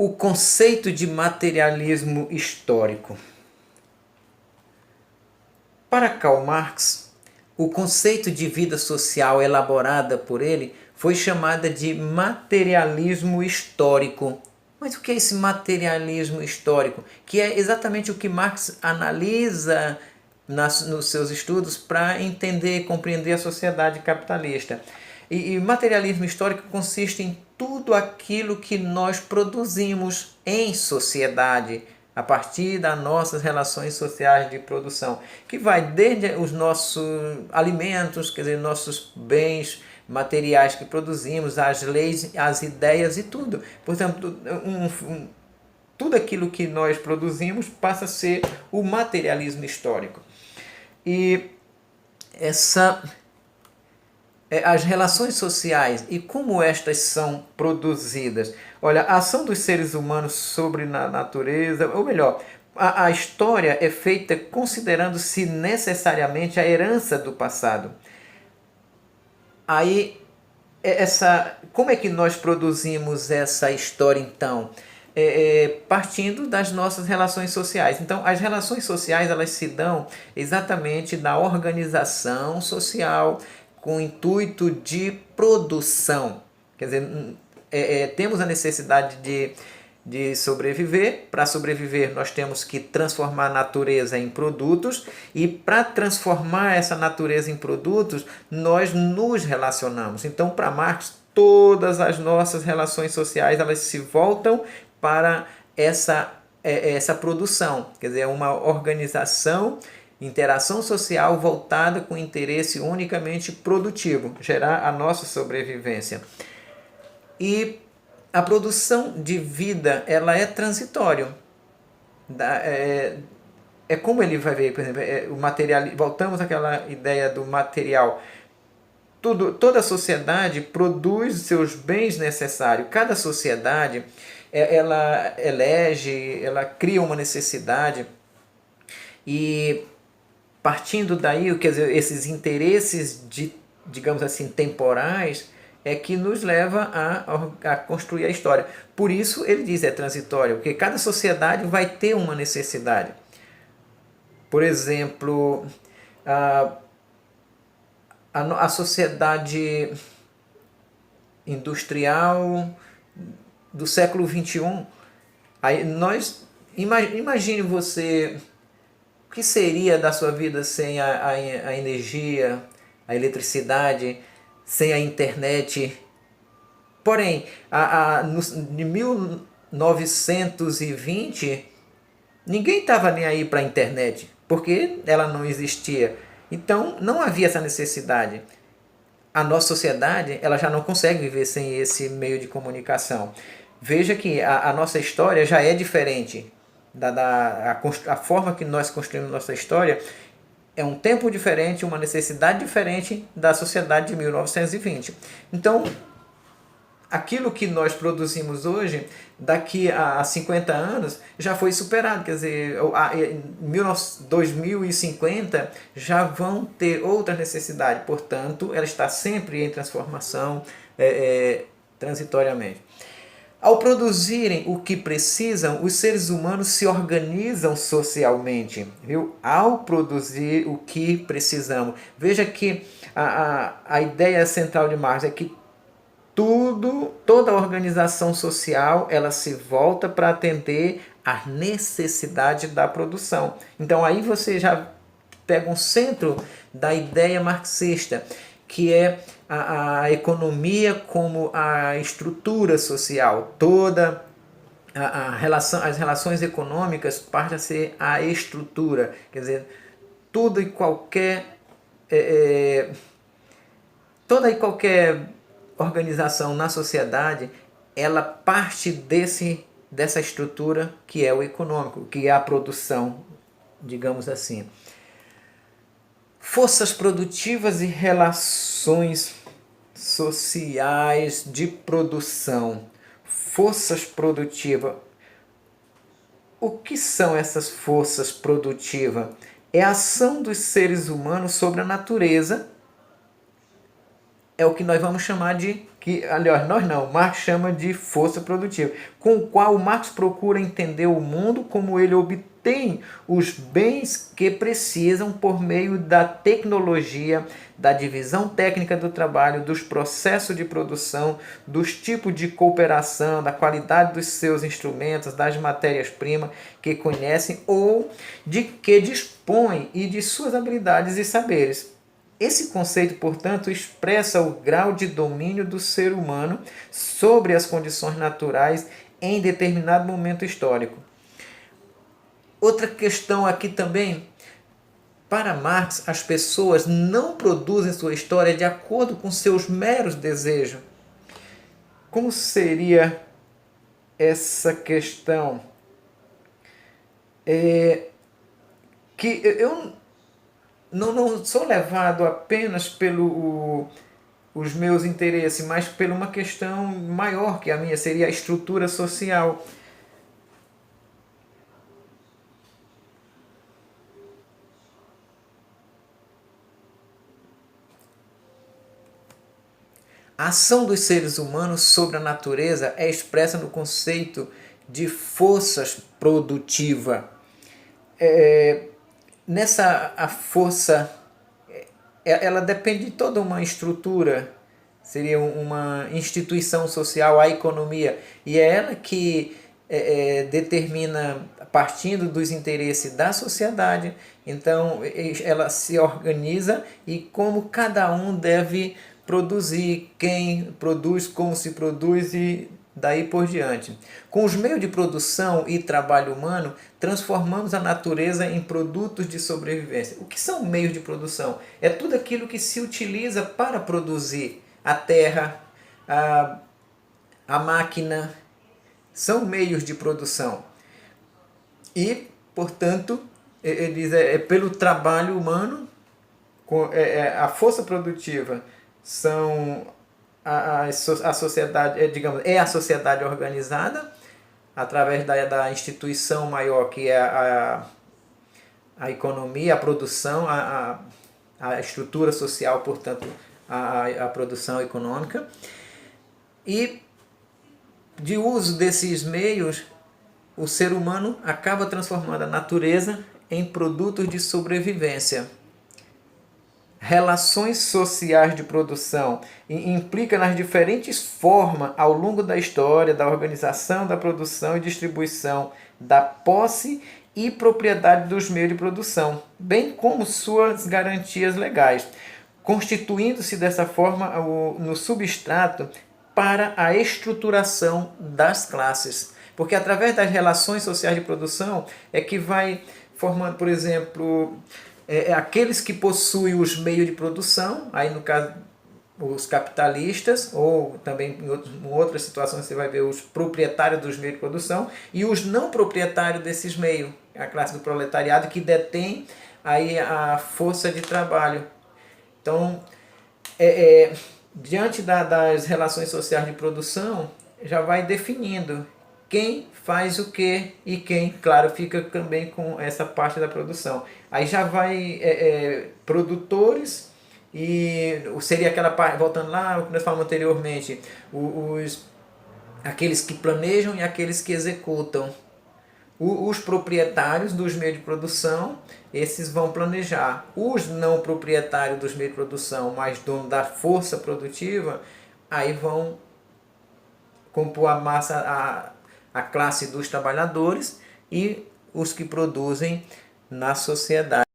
O conceito de materialismo histórico. Para Karl Marx, o conceito de vida social elaborada por ele foi chamada de materialismo histórico. Mas o que é esse materialismo histórico? Que é exatamente o que Marx analisa nos seus estudos para entender e compreender a sociedade capitalista. E materialismo histórico consiste em tudo aquilo que nós produzimos em sociedade, a partir das nossas relações sociais de produção, que vai desde os nossos alimentos, quer dizer, nossos bens materiais que produzimos, as leis, as ideias e tudo. Portanto, tudo aquilo que nós produzimos passa a ser o materialismo histórico. E as relações sociais e como estas são produzidas. Olha, a ação dos seres humanos sobre a natureza, ou melhor, a história é feita considerando-se necessariamente a herança do passado. Aí, como é que nós produzimos essa história então? Partindo das nossas relações sociais. Então, as relações sociais elas se dão exatamente da organização social com o intuito de produção. Quer dizer, temos a necessidade de sobreviver. Para sobreviver, nós temos que transformar a natureza em produtos, e para transformar essa natureza em produtos, nós nos relacionamos. Então, para Marx, todas as nossas relações sociais elas se voltam para essa produção, quer dizer, uma organização, interação social voltada com interesse unicamente produtivo, gerar a nossa sobrevivência. E a produção de vida ela é transitória. Como ele vai ver, por exemplo, o material. Voltamos àquela ideia do material. Toda a sociedade produz seus bens necessários. Cada sociedade ela elege, ela cria uma necessidade, e partindo daí, quer dizer, esses interesses digamos assim, temporais é que nos leva a construir a história. Por isso ele diz é transitório, porque cada sociedade vai ter uma necessidade. Por exemplo, a sociedade industrial do século XXI, aí imagine você o que seria da sua vida sem a energia, a eletricidade, sem a internet. Porém, em 1920, ninguém estava nem aí para a internet, porque ela não existia. Então, não havia essa necessidade. A nossa sociedade ela já não consegue viver sem esse meio de comunicação. Veja que a nossa história já é diferente. A forma que nós construímos nossa história é um tempo diferente, uma necessidade diferente da sociedade de 1920. Então, aquilo que nós produzimos hoje, daqui a 50 anos, já foi superado. Quer dizer, em 2050 já vão ter outra necessidade. Portanto, ela está sempre em transformação transitoriamente. Ao produzirem o que precisam, os seres humanos se organizam socialmente, viu? Ao produzir o que precisamos. Veja que a ideia central de Marx é que toda a organização social ela se volta para atender à necessidade da produção. Então aí você já pega um centro da ideia marxista, que é a economia como a estrutura social. Toda as relações econômicas passam a ser a estrutura. Quer dizer, tudo e qualquer toda e qualquer organização na sociedade, ela parte dessa estrutura que é o econômico, que é a produção, digamos assim. Forças produtivas e relações sociais de produção. Forças produtivas. O que são essas forças produtivas? É a ação dos seres humanos sobre a natureza é o que nós vamos chamar de, que, aliás, nós não, Marx chama de força produtiva, com o qual Marx procura entender o mundo como ele obtém os bens que precisam por meio da tecnologia, da divisão técnica do trabalho, dos processos de produção, dos tipos de cooperação, da qualidade dos seus instrumentos, das matérias-primas que conhecem ou de que dispõem e de suas habilidades e saberes. Esse conceito, portanto, expressa o grau de domínio do ser humano sobre as condições naturais em determinado momento histórico. Outra questão aqui também, para Marx, as pessoas não produzem sua história de acordo com seus meros desejos. Como seria essa questão? Que eu não sou levado apenas os meus interesses, mas por uma questão maior que a minha, seria a estrutura social. A ação dos seres humanos sobre a natureza é expressa no conceito de forças produtiva. Nessa a força, ela depende de toda uma estrutura, seria uma instituição social, a economia, e é ela que determina, partindo dos interesses da sociedade, então ela se organiza e como cada um deve produzir, quem produz, como se produz e daí por diante. Com os meios de produção e trabalho humano, transformamos a natureza em produtos de sobrevivência. O que são meios de produção? É tudo aquilo que se utiliza para produzir. A terra, a máquina, são meios de produção. E, portanto, ele diz, pelo trabalho humano, a força produtiva são a sociedade, digamos, é a sociedade organizada através da instituição maior que é a economia, a produção, a estrutura social, portanto, a produção econômica. E de uso desses meios, o ser humano acaba transformando a natureza em produtos de sobrevivência. Relações sociais de produção implica nas diferentes formas ao longo da história da organização da produção e distribuição da posse e propriedade dos meios de produção, bem como suas garantias legais, constituindo-se dessa forma no substrato para a estruturação das classes. Porque através das relações sociais de produção é que vai formando, por exemplo, aqueles que possuem os meios de produção, aí no caso os capitalistas, ou também em outras situações você vai ver os proprietários dos meios de produção e os não proprietários desses meios, a classe do proletariado que detém aí a força de trabalho. Então, diante das relações sociais de produção, já vai definindo quem faz o que e quem, claro, fica também com essa parte da produção. Aí já vai produtores e seria aquela parte, voltando lá o que nós falamos anteriormente, aqueles que planejam e aqueles que executam. Os proprietários dos meios de produção, esses vão planejar. Os não proprietários dos meios de produção, mas donos da força produtiva, aí vão compor a massa, a classe dos trabalhadores e os que produzem na sociedade.